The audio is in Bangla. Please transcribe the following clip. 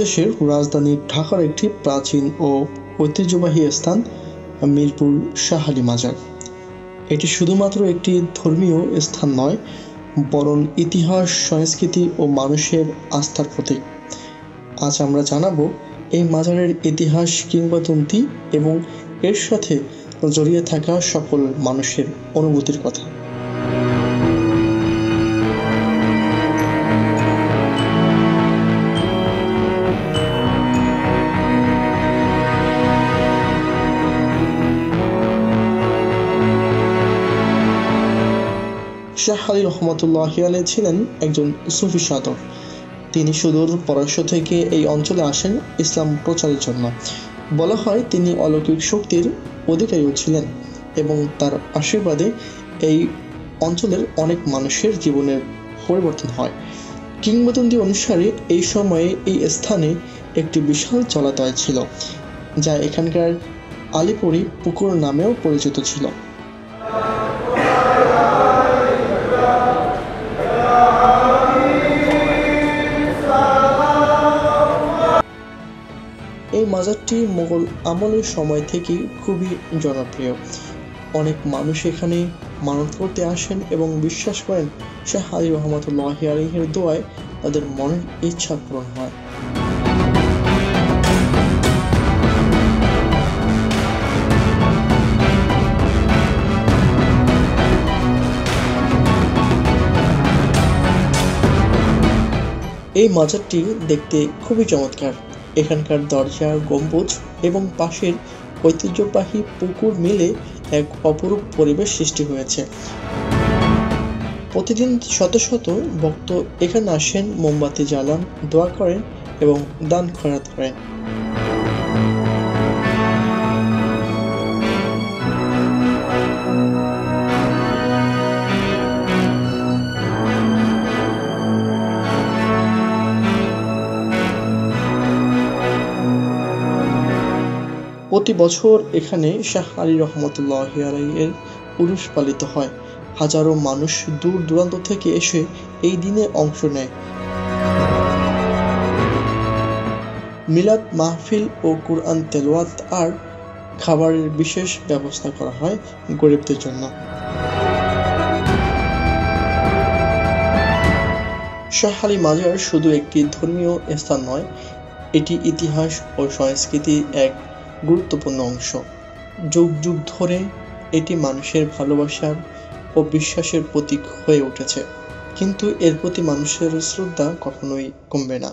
বাংলাদেশের রাজধানী ঢাকার একটি প্রাচীন ও ঐতিহ্যবাহী স্থান মিরপুর শাহ আলী মাজার। এটি শুধুমাত্র একটি ধর্মীয় স্থান নয়, বরং ইতিহাস, সংস্কৃতি ও মানুষের আস্থার প্রতীক। আজ আমরা জানাবো এই মাজারের ইতিহাস, কিংবদন্তি এবং এর সাথে জড়িয়ে থাকা সকল মানুষের অনুভূতির কথা। শাহ আলী রহমতুল্লাহি আলাইহি ছিলেন একজন সুফি সাধক। তিনি সুদূর পরশ্য থেকে এই অঞ্চলে আসেন ইসলাম প্রচারের জন্য। বলা হয় তিনি অলৌকিক শক্তির অধিকারীও ছিলেন এবং তার আশীর্বাদে এই অঞ্চলের অনেক মানুষের জীবনের পরিবর্তন হয়। কিংবদন্তি অনুসারে এই সময়ে এই স্থানে একটি বিশাল জলাশয় ছিল, যা এখানকার আলীপুরি পুকুর নামেও পরিচিত ছিল। এই মাজারটি মোগল আমলের সময় থেকে খুবই জনপ্রিয়। অনেক মানুষ এখানে মানত করতে আসেন এবং বিশ্বাস করেন শাহ আলী রহমতুল্লাহি আলাইহির দোয়ায় তাদের মনের ইচ্ছা পূরণ হয়। এই মাজারটি দেখতে খুবই চমৎকার। এখানকার দরজা, গম্বুজ এবং পাশের ঐতিহ্যবাহী পুকুর মিলে এক অপরূপ পরিবেশ সৃষ্টি হয়েছে। প্রতিদিন শত শত ভক্ত এখানে আসেন, মোমবাতি জ্বালান, দোয়া করেন এবং দান খয়রাত করেন। প্রতি বছর এখানে শাহ আলী রহমতুল্লাহি আলাইহির উরুস পালিত হয়। হাজারো মানুষ দূর দূরান্ত থেকে এসে এই দিনে অংশ নেয়। মিলাদ মাহফিল ও কুরআন তেলাওয়াত আর খাবারের বিশেষ ব্যবস্থা করা হয় গরিবদের জন্য। শাহ আলী মাজার শুধু একটি ধর্মীয় স্থান নয়, এটি ইতিহাস ও সংস্কৃতির এক গুরুত্বপূর্ণ অংশ। যুগ যুগ ধরে এটি মানুষের ভালোবাসার ও বিশ্বাসের প্রতীক হয়ে উঠেছে, কিন্তু এর প্রতি মানুষের শ্রদ্ধা কখনোই কমবে না।